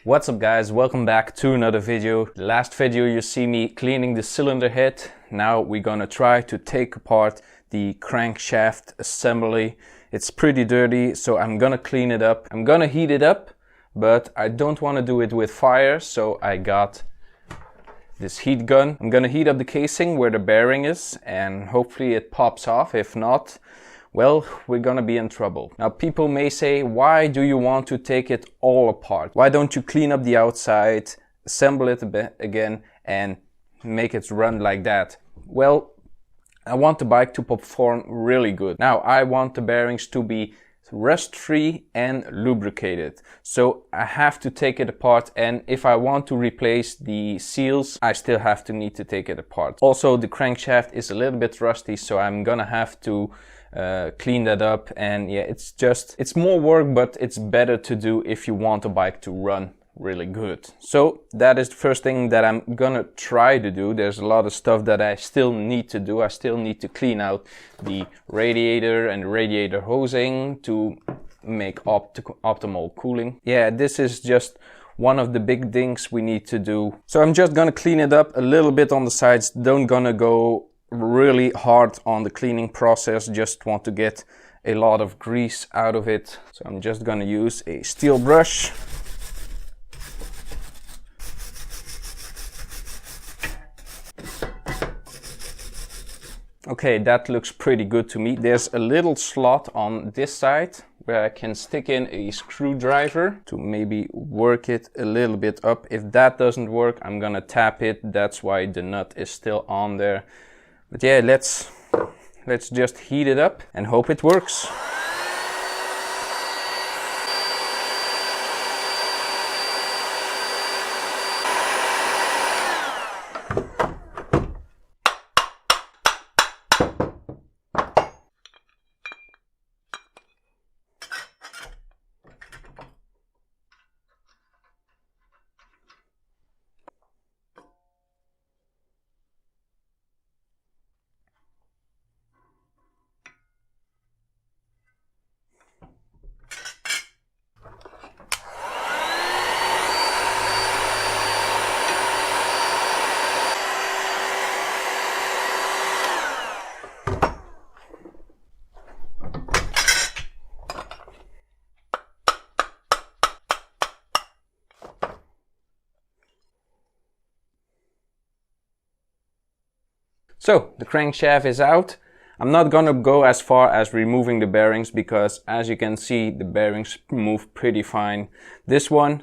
What's up guys, welcome back to another video. The last video you see me cleaning the cylinder head. Now we're gonna try to take apart the crankshaft assembly. It's pretty dirty, so I'm gonna clean it up. I'm gonna heat it up, but I don't want to do it with fire, so I got this heat gun. I'm gonna heat up the casing where the bearing is and hopefully it pops off. If not, well, we're gonna be in trouble. Now people may say, why do you want to take it all apart? Why don't you clean up the outside, assemble it a bit again and make it run like that? Well, I want the bike to perform really good. Now I want the bearings to be rust-free and lubricated. So I have to take it apart, and if I want to replace the seals, I still need to take it apart. Also, the crankshaft is a little bit rusty, so I'm gonna have to clean that up. And yeah, it's more work, but it's better to do if you want a bike to run really good. So that is the first thing that I'm gonna try to do. There's a lot of stuff that I still need to do. I still need to clean out the radiator and the radiator hosing to make optimal cooling. Yeah, this is just one of the big things we need to do. So I'm just gonna clean it up a little bit on the sides. Don't gonna go really hard on the cleaning process, just want to get a lot of grease out of it. So I'm just gonna use a steel brush. Okay, that looks pretty good to me. There's a little slot on this side where I can stick in a screwdriver to maybe work it a little bit up. If that doesn't work, I'm gonna tap it. That's why the nut is still on there. But yeah, let's just heat it up and hope it works. So the crankshaft is out. I'm not gonna go as far as removing the bearings because, as you can see, the bearings move pretty fine. This one,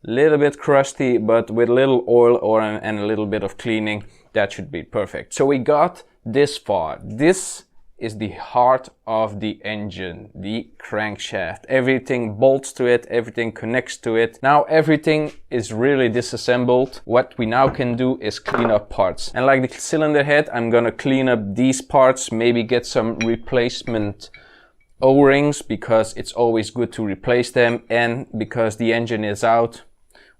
a little bit crusty, but with a little oil and a little bit of cleaning, that should be perfect. So we got this far. This is the heart of the engine, the crankshaft. Everything bolts to it, everything connects to it. Now everything is really disassembled. What we now can do is clean up parts. And like the cylinder head, I'm gonna clean up these parts, maybe get some replacement O-rings because it's always good to replace them, and because the engine is out,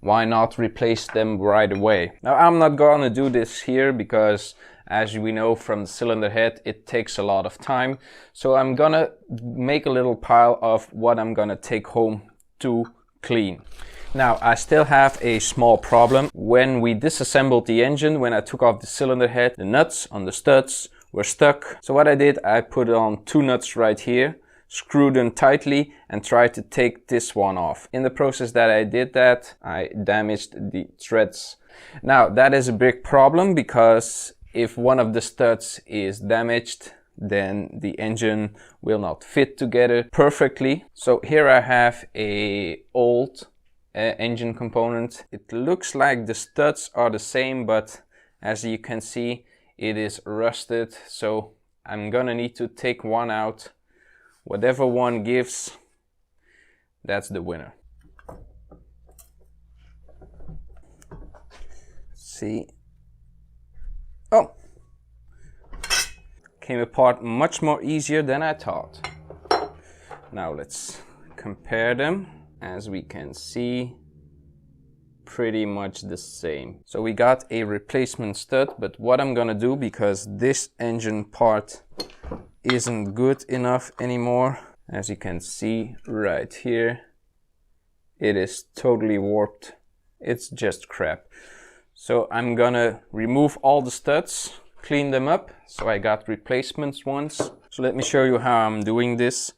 why not replace them right away? Now I'm not gonna do this here because, as we know from the cylinder head, it takes a lot of time. So I'm gonna make a little pile of what I'm gonna take home to clean. Now I still have a small problem. When we disassembled the engine, when I took off the cylinder head, the nuts on the studs were stuck. So what I did, I put on two nuts right here, screwed them tightly and tried to take this one off. In the process that I did that, I damaged the threads. Now that is a big problem because if one of the studs is damaged, then the engine will not fit together perfectly. So here I have a old engine component. It looks like the studs are the same, but as you can see, it is rusted. So I'm gonna need to take one out. Whatever one gives, that's the winner. See. Oh, came apart much more easier than I thought. Now let's compare them. As we can see, pretty much the same. So we got a replacement stud, but what I'm gonna do, because this engine part isn't good enough anymore, as you can see right here, it is totally warped it's just crap. So I'm gonna remove all the studs, clean them up. So I got replacement ones. So let me show you how I'm doing this.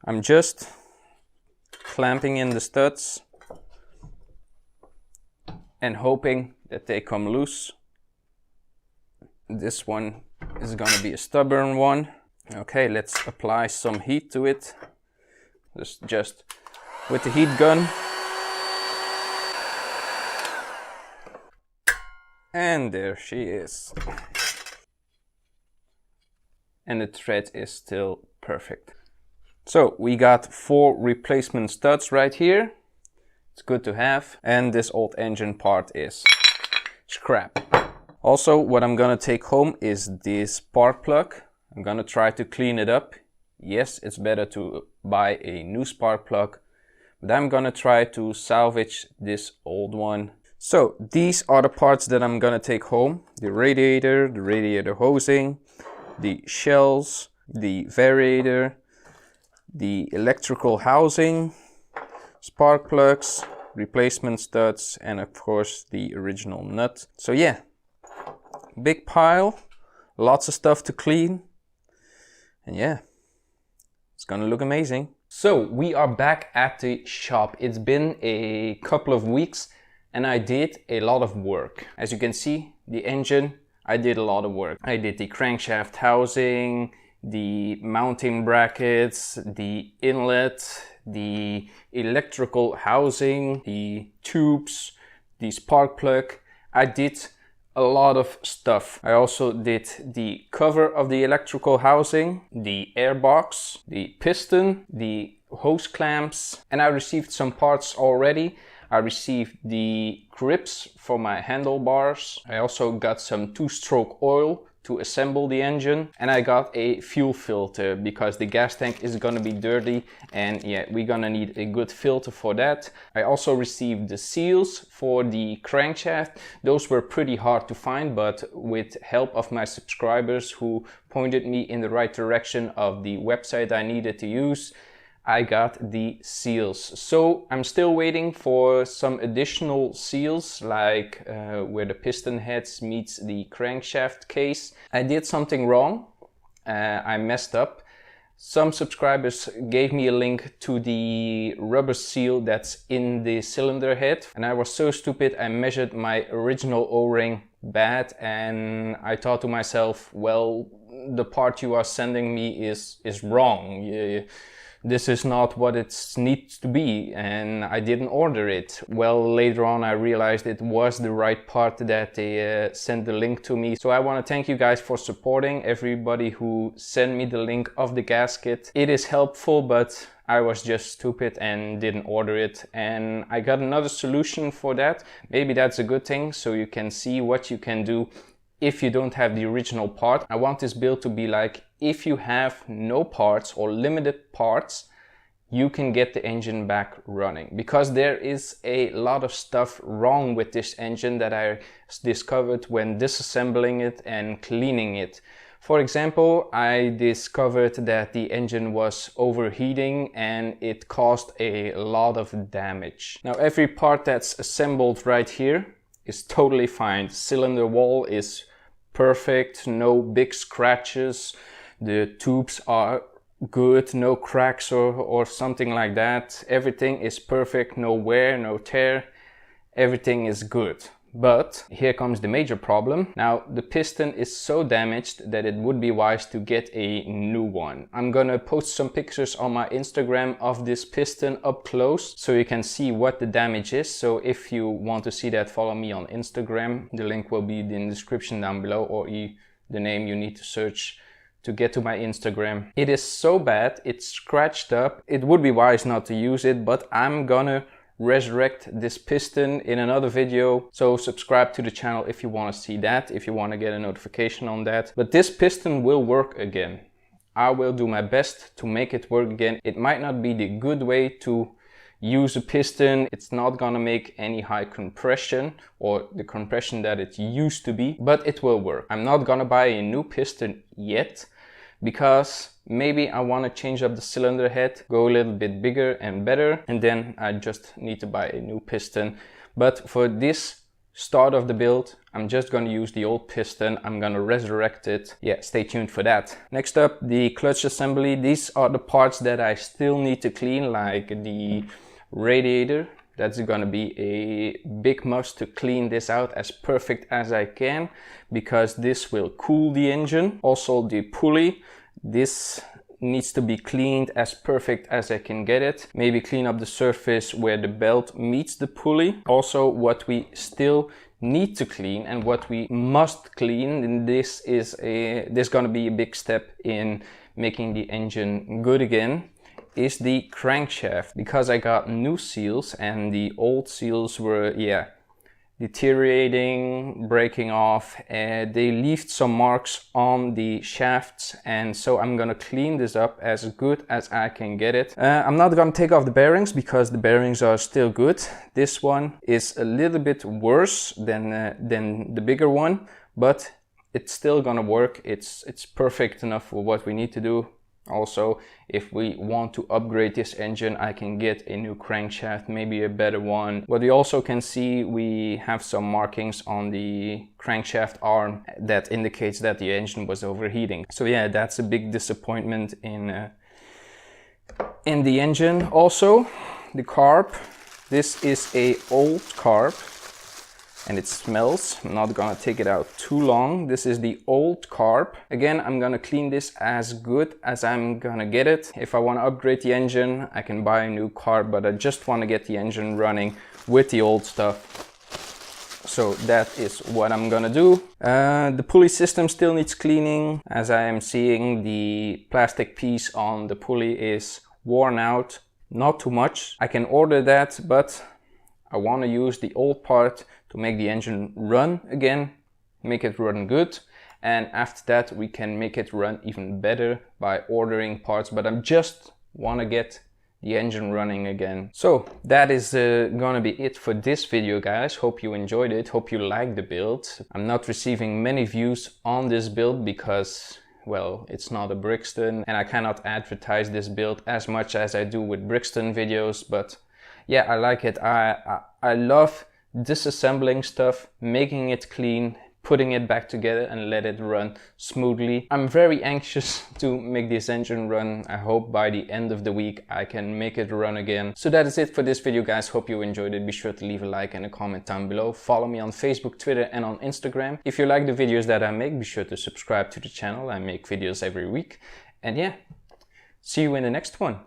I'm just clamping in the studs and hoping that they come loose. This one is gonna be a stubborn one. Okay, let's apply some heat to it. Just with the heat gun. And there she is. And the thread is still perfect. So we got 4 replacement studs right here. It's good to have. And this old engine part is scrap. Also, what I'm gonna take home is this spark plug. I'm gonna try to clean it up. Yes, it's better to buy a new spark plug, but I'm gonna try to salvage this old one. So these are the parts that I'm gonna take home. The radiator hosing, the shells, the variator, the electrical housing, spark plugs, replacement studs, and of course the original nut. So yeah, big pile, lots of stuff to clean, and yeah, it's gonna look amazing. So we are back at the shop. It's been a couple of weeks and I did a lot of work. As you can see, the engine, I did a lot of work. I did the crankshaft housing, the mounting brackets, the inlet, the electrical housing, the tubes, the spark plug. I did a lot of stuff. I also did the cover of the electrical housing, the airbox, the piston, the hose clamps, and I received some parts already. I received the grips for my handlebars. I also got some 2-stroke oil to assemble the engine, and I got a fuel filter because the gas tank is gonna be dirty, and yeah, we're gonna need a good filter for that. I also received the seals for the crankshaft. Those were pretty hard to find, but with help of my subscribers who pointed me in the right direction of the website I needed to use, I got the seals. So I'm still waiting for some additional seals, like where the piston heads meets the crankshaft case. I did something wrong. I messed up. Some subscribers gave me a link to the rubber seal that's in the cylinder head, and I was so stupid. I measured my original O-ring bad, and I thought to myself, well, the part you are sending me is wrong. This is not what it needs to be, and I didn't order it. Well, later on I realized it was the right part that they sent the link to me. So I want to thank you guys for supporting, everybody who sent me the link of the gasket. It is helpful, but I was just stupid and didn't order it, and I got another solution for that. Maybe that's a good thing, so you can see what you can do if you don't have the original part. I want this build to be like, if you have no parts or limited parts, you can get the engine back running, because there is a lot of stuff wrong with this engine that I discovered when disassembling it and cleaning it. For example, I discovered that the engine was overheating and it caused a lot of damage. Now every part that's assembled right here is totally fine. The cylinder wall is perfect, no big scratches. The tubes are good, no cracks or something like that. Everything is perfect, no wear, no tear. Everything is good. But here comes the major problem. Now the piston is so damaged that it would be wise to get a new one. I'm gonna post some pictures on my Instagram of this piston up close so you can see what the damage is. So if you want to see that, follow me on Instagram. The link will be in the description down below, or the name you need to search to get to my Instagram. It is so bad, it's scratched up. It would be wise not to use it, but I'm gonna resurrect this piston in another video. So subscribe to the channel if you want to see that, if you want to get a notification on that. But this piston will work again. I will do my best to make it work again. It might not be the good way to use a piston. It's not gonna make any high compression or the compression that it used to be, but it will work. I'm not gonna buy a new piston yet, because maybe I want to change up the cylinder head, go a little bit bigger and better, and then I just need to buy a new piston. But for this start of the build, I'm just going to use the old piston. I'm going to resurrect it. Yeah, stay tuned for that. Next up, the clutch assembly. These are the parts that I still need to clean, like the radiator. That's going to be a big must to clean this out as perfect as I can, because this will cool the engine. Also the pulley, this needs to be cleaned as perfect as I can get it. Maybe clean up the surface where the belt meets the pulley. Also, what we still need to clean and what we must clean, and this is going to be a big step in making the engine good again, is the crankshaft, because I got new seals and the old seals were, yeah, deteriorating, breaking off, and they left some marks on the shafts, and so I'm gonna clean this up as good as I can get it. I'm not gonna take off the bearings because the bearings are still good. This one is a little bit worse than the bigger one, but it's still gonna work. It's perfect enough for what we need to do. Also, if we want to upgrade this engine, I can get a new crankshaft, maybe a better one. What we also can see, we have some markings on the crankshaft arm that indicates that the engine was overheating. So yeah, that's a big disappointment in the engine. Also, the carb. This is a old carb and it smells. I'm not gonna take it out too long. This is the old carb. Again, I'm gonna clean this as good as I'm gonna get it. If I wanna upgrade the engine, I can buy a new carb, but I just wanna get the engine running with the old stuff. So that is what I'm gonna do. The pulley system still needs cleaning. As I am seeing, the plastic piece on the pulley is worn out. Not too much. I can order that, but I wanna use the old part to make the engine run again, make it run good, and after that we can make it run even better by ordering parts, but I just want to get the engine running again. So that is gonna be it for this video, guys. Hope you enjoyed it, hope you liked the build. I'm not receiving many views on this build because, well, it's not a Brixton and I cannot advertise this build as much as I do with Brixton videos, but yeah, I like it. I love disassembling stuff, making it clean, putting it back together and let it run smoothly. I'm very anxious to make this engine run. I hope by the end of the week I can make it run again. So that is it for this video, guys. Hope you enjoyed it. Be sure to leave a like and a comment down below. Follow me on Facebook, Twitter and on Instagram. If you like the videos that I make, be sure to subscribe to the channel. I make videos every week. And yeah, see you in the next one.